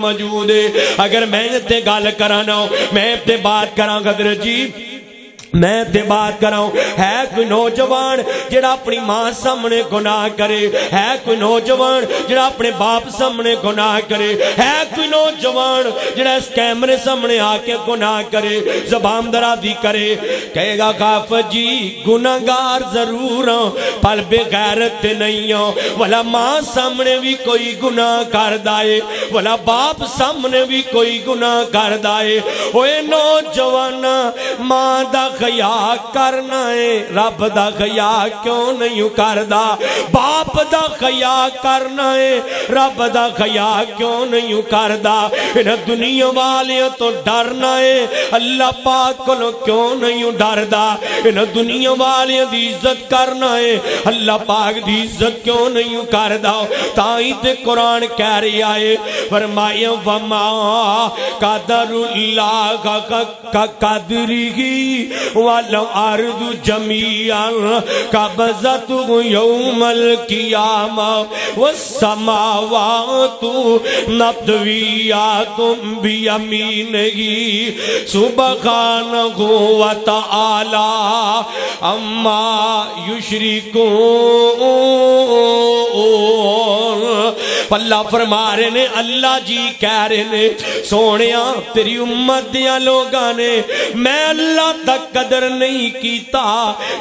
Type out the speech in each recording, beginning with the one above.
موجود ہے. اگر میں تے گل کرانا میں تے بات کراں حضرت جی میں تے بات کراں ہے کوئی نوجوان جڑا اپنی ماں سامنے گناہ کرے ہے کوئی نوجوان جڑا اپنے باپ سامنے گناہ کرے ہے کوئی نوجوان جڑا اس کیمرے سامنے آ کے گناہ کرے زبان درازی کرے کہے گا غافر جی گناہگار ضرور ہوں پر بے غیرت نہیں ہوں والا ماں سامنے بھی کوئی گناہ کر دائے والا باپ سامنے بھی کوئی گناہ کر دائے اوے نوجوان ماں دا خیا کرنا ہے رب دا خیا کیوں نہیں کردا باپ دا خیا کرنا ہے رب دا خیا کیوں نہیں کردا ان دنیا والیاں تو ڈرنا ہے اللہ پاک کو کیوں نہیں ڈردا ان دنیا والیاں دی عزت کرنا ہے اللہ پاک دی عزت کیوں نہیں کردا تائیں تے قرآن کہہ رہا ہے فرمایا وما قدر اللہ کا قدری والارض جميعا قبضته يوم القيامة والسماوات مطويات بيمينه سبحانه وتعالى عما يشركون. اللہ فرما رہے نے اللہ جی کہہ رہے نے سونیا تیری امت دیا لوگاں نے میں اللہ تک قدر نہیں کیتا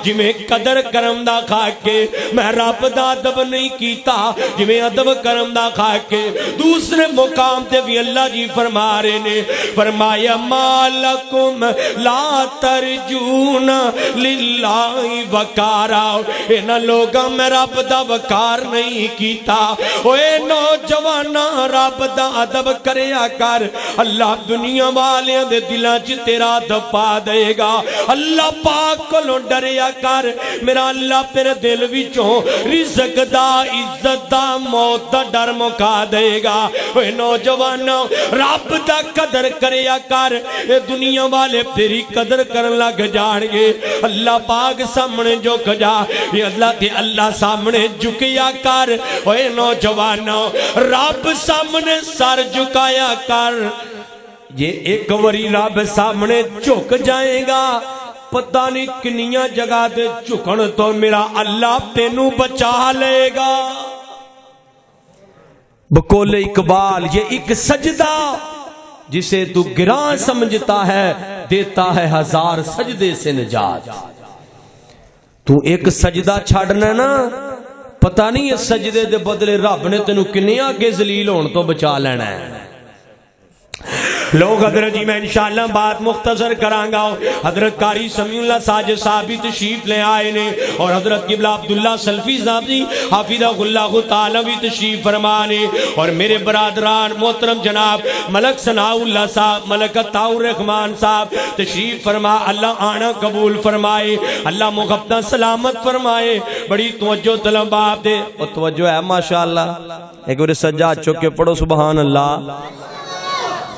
جی میں قدر کرم دا کھا کے میں رب دا ادب نہیں کیتا جی میں ادب کرم دا کھا کے. دوسرے مقام تے بھی اللہ جی فرما رہے نے فرمایا مالکم لا ترجون للہ وقارا انہا لوگاں میں رب دا وقار نہیں کیتا. اوے نوجوانا رب دا ادب کریا کر اللہ دنیا والیاں دے دلاں چ تیرا ادب پا دے گا اللہ پاک کو ڈریا کر میرا اللہ تیرے دل وچوں رزق دا عزت دا موت دا ڈر مکا دے گا. اے نوجوانوں رب دا قدر کریا کر اے دنیا والے تیری قدر کرن لگ جان گے اللہ پاک سامنے جھک جا یہ اللہ تے اللہ سامنے جھکیا کر. اے نوجوانوں رب سامنے سر جھکایا کر یہ ایک وری رب سامنے جھک جائے گا پتہ نہیں کنیاں جگہ دے جھکن تو میرا اللہ تینو بچا لے گا. بقول اقبال یہ ایک سجدہ جسے تو گراں سمجھتا ہے دیتا ہے ہزار سجدے سے نجات. تو ایک سجدہ چھاڑنا نا پتہ نہیں اس سجدے دے بدلے رب نے تینو کنیاں کے ذلیل ہون تو بچا لینا ہے. لوگ حضرت جی میں انشاءاللہ بات مختصر کرانگا حضرت قاری سمیع اللہ ساجد صاحب بھی تشریف لے آئے نے اور حضرت قبلہ عبداللہ سلفی صاحب جی حافظہ اللہ تعالیٰ بھی تشریف فرمانے اور میرے برادران محترم جناب ملک ثناء اللہ صاحب ملک عطاء الرحمن صاحب تشریف فرما اللہ آنا قبول فرمائے اللہ مغبتہ سلامت فرمائے. بڑی توجہ طلب آپ دے اور توجہ ہے ماشاءاللہ ایک بار سجاد چکے پڑھو سبحان اللہ.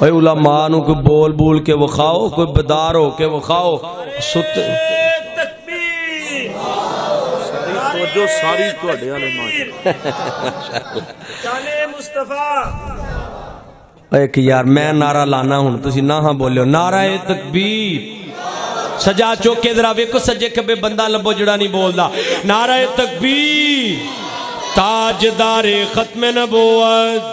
اے علماء نو کوئی بول بول کے وخاؤ کوئی بدار ہو کے وخاؤ ست تکبیر توجہ ساری تواڈے والے ماشاءاللہ جانے مصطفیٰ. ایک یار میں نعرہ لانا ہوں تسی نہ ہاں بولے نعرہ تکبیر سجا چوکے ذرا ویکھو سجے کبے بندہ لبو جڑا نہیں بولدا نعرہ تکبیر تاجدار ختم نبوت.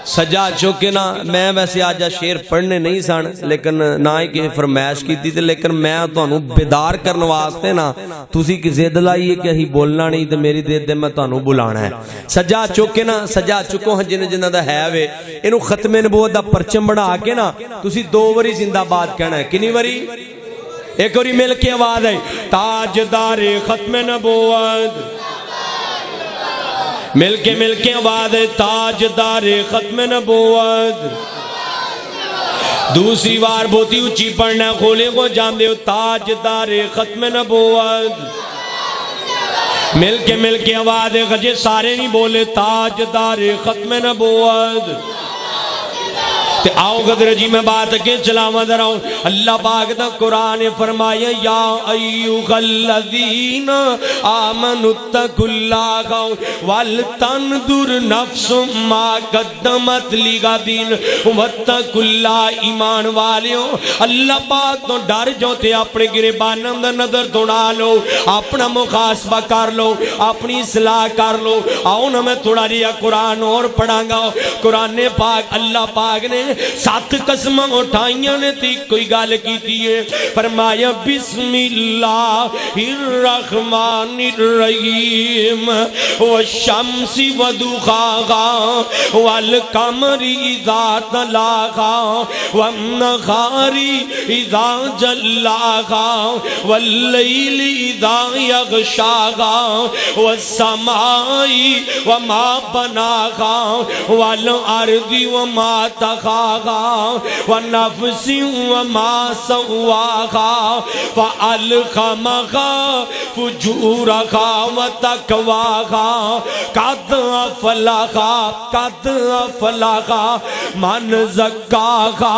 سجا چوکے نا میں ویسے آجا شیر پڑھنے نہیں سان لیکن نہ ہی کہ فرمائش کی تھی لیکن میں تو انہوں بیدار کرنے واسطے نا تُسی کی زید لائیے کہ ہی بولنا نہیں تو میری دید دے میں تو انہوں بلانا ہے. سجا چوکے نا سجا چکو ہاں جنہ دا ہے وے انہوں ختم نبوت دا پرچم بڑھا آکے نا تُسی 2 وری زندہ بات کہنا ہے کنی وری ایک وری مل کے آواز ہے تاجدار ختم نبوت مل کے آواز ہے تاجدار ختم نبوت. دوسری بار بہت ہی اونچی پڑھنا کھولے کو جان دے تاجدار ختم نبوت. مل کے آواز ہے غجے سارے نہیں بولے تاجدار ختم نبوت. تے آؤ قدر جی میں بات کے چلاواں ذرا اللہ پاک دا قرآن فرمایا یا ایھا الذین آمنوا اتقوا اللہ ولتنظر نفس ما قدمت لغد واتقوا اللہ ایمان والیو اللہ پاک تو ڈر جو تے اپنے گریبانوں دا نظر دوڑا لو اپنا محاسبہ کر لو اپنی اصلاح کر لو آؤ نا میں تھوڑا جہا قرآن اور پڑھاں گا قرآن پاک اللہ پاک نے 7 قسمیں اٹھائیاں نے تی کوئی گال کی دیئے فرمایا بسم اللہ الرحمن الرحیم والشمس وضحاہا والقمر اذا تلاہا والنہار اذا جلاہا واللیل اذا یغشاہا والسماء وما بناہا والارض وما تخاہا ونفس وما سواہا فألخمہا فجورہا وتقواہا قد افلحا من زکاہا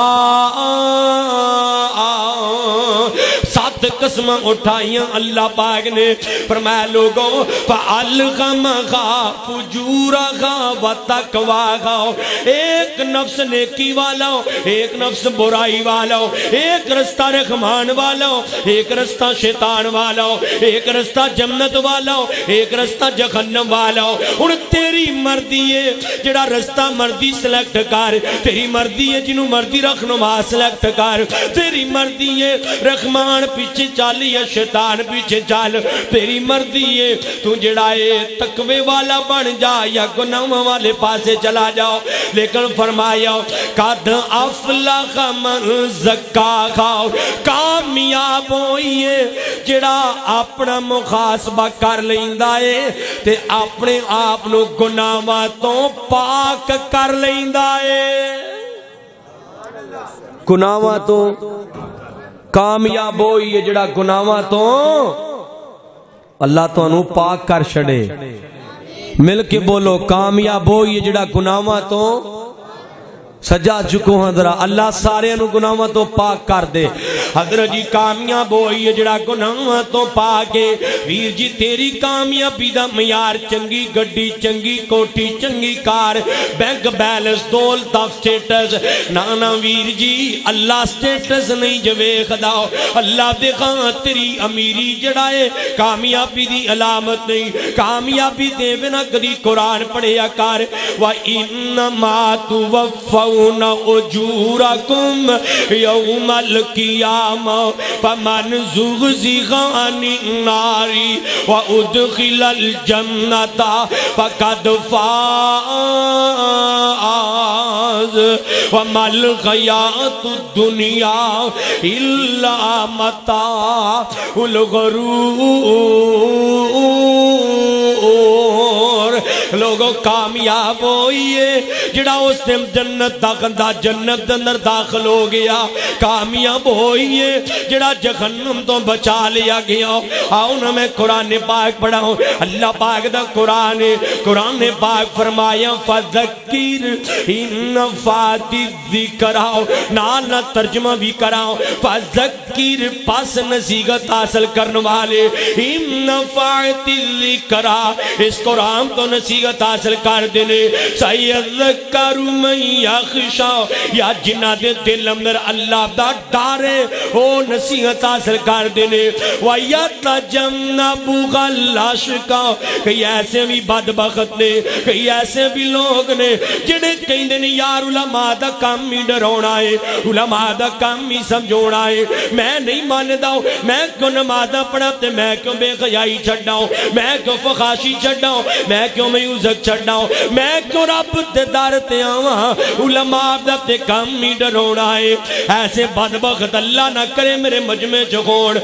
7 قسمیں اٹھائیاں اللہ پاک نے فرمایا لوگوں فَأَلْغَمَغَا فُجُورَغَا وَتَقْوَاغَا ایک نفس نیکی والا ایک نفس برائی والا ایک رستہ رحمان والا ایک رستہ شیطان والا ایک رستہ جنت والا ایک رستہ جہنم والا اور تیری مرضی ہے جڑا رستہ مرضی سلیکٹ کر تیری مرضی ہے جنہوں مرضی رکھنما سلیکٹ کر تیری مرضی ہے رحمان پیچھے چل یا شیطان پیچھے چل تیری مرضی ہے تو جڑا ہے تقوی والا بن جا یا گناہ والے پاسے چلا جاؤ لیکن فرمایا قد افلح من زکاہا کامیاب ہوئیے جڑا اپنا محاسبہ کر لیندا ہے تے اپنے آپ نو گناہاں تو پاک کر لیندا ہے گناہاں تو کامیاب ہوئی ہے جڑا گناہاں تو اللہ تو انہوں پاک کر چھڑے مل کے بولو کامیاب ہوئی ہے جڑا گناہاں تو سجا چکو ہاں ذرا اللہ سارے انہوں گناہاں تو پاک کر دے حضرت جی کامیاب ہوئی ہے جڑا گناہاں تو پاک ہے ویر جی تیری کامیابی دا معیار چنگی گڈی چنگی کوٹھی چنگی کار بینک بیلنس دولت سٹیٹس نانا ویر جی اللہ سٹیٹس نہیں جوے خدا اللہ دے خاں تیری امیری جڑا ہے کامیابی دی علامت نہیں کامیابی دے بنا کدی قرآن پڑھیا کار وَإِنَّمَا تُوَفَّوْنَ أُجُورَكُمْ يَوْمَ الْقِيَامَةِ فَمَنْ زُحْزِحَ عَنِ النَّارِ وَأُدْخِلَ الْجَنَّةَ فَقَدْ فَازَ وَمَا الْحَيَاةُ الدُّنْيَا إِلَّا مَتَاعُ الْغُرُورِ لوگوں کامیاب ہوئیے جڑا اس نے جنت جنت اندر داخل ہو گیا کامیاب ہوئیے جڑا جہنم تو بچا لیا گیا آؤ نا میں قرآن پاک پڑھاؤں اللہ پاک دا قرآن پاک فرمایا فذکر ان نفعت الذکر نال ترجمہ بھی کراؤ فذکر پس نصیحت حاصل کرنے والے ان نفعت الذکر اس قرآن تو نصیحت حاصل کر دینے سیذکر من یخشا یا جنہ دے دل اندر اللہ دا ڈارے او نصیحت حاصل کر دینے وَيَتَجَنَّبُهَا الْأَشْقَى کئی ایسے بھی بدبخت نے کئی ایسے بھی لوگ نے جنہیں کہیں دن یار علماء دا کام ہی ڈرونا ہے علماء دا کام ہی سمجھونا ہے میں نہیں مانتا ہوں میں کیوں نماز پڑھاتے میں کیوں بے خیائی چھڑنا ہوں میں کیوں فخاشی چھڑنا ہوں میں کیوں میوزک چھڑنا ہوں میں کیوں رب تے دارتے آواں علماء دا تے کام ہی ڈرونا ہے ایسے بدبخت اللہ نہ کرے میرے مجمع چھوڑ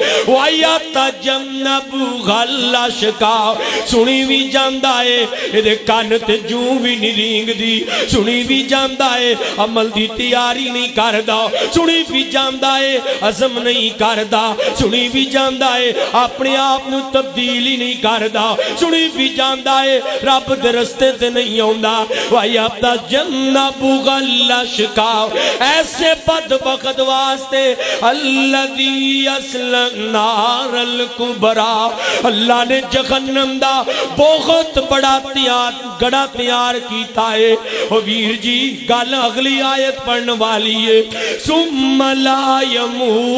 وَيَتَجَنَّبُهَا الْأَشْقَى سنی بھی جاندہ ہے یہ کان تے جوں بھی نہیں رینگ دی سنی بھی جاندہ ہے عمل دی تیاری نہیں کردہ سنی بھی جاندہ ہے عزم نہیں کردہ سنی بھی جاندہ ہے اپنے آپ نو تبدیلی نہیں کردہ سنی بھی جاندہ ہے رب دے رستے تے نہیں آوندا وَيَبْتَ جَنَّبُ غَلَّشْكَاو ایسے بدبخت واسطے الَّذِي يَصْلَى النَّارَ الْكُبْرَى اللہ نے جہنم دا بہت بڑا گڑا تیار کیتا ہے ویر جی گل اگلی آیت پڑھنے والی ہے ثُمَّ لَا يَمُوتُ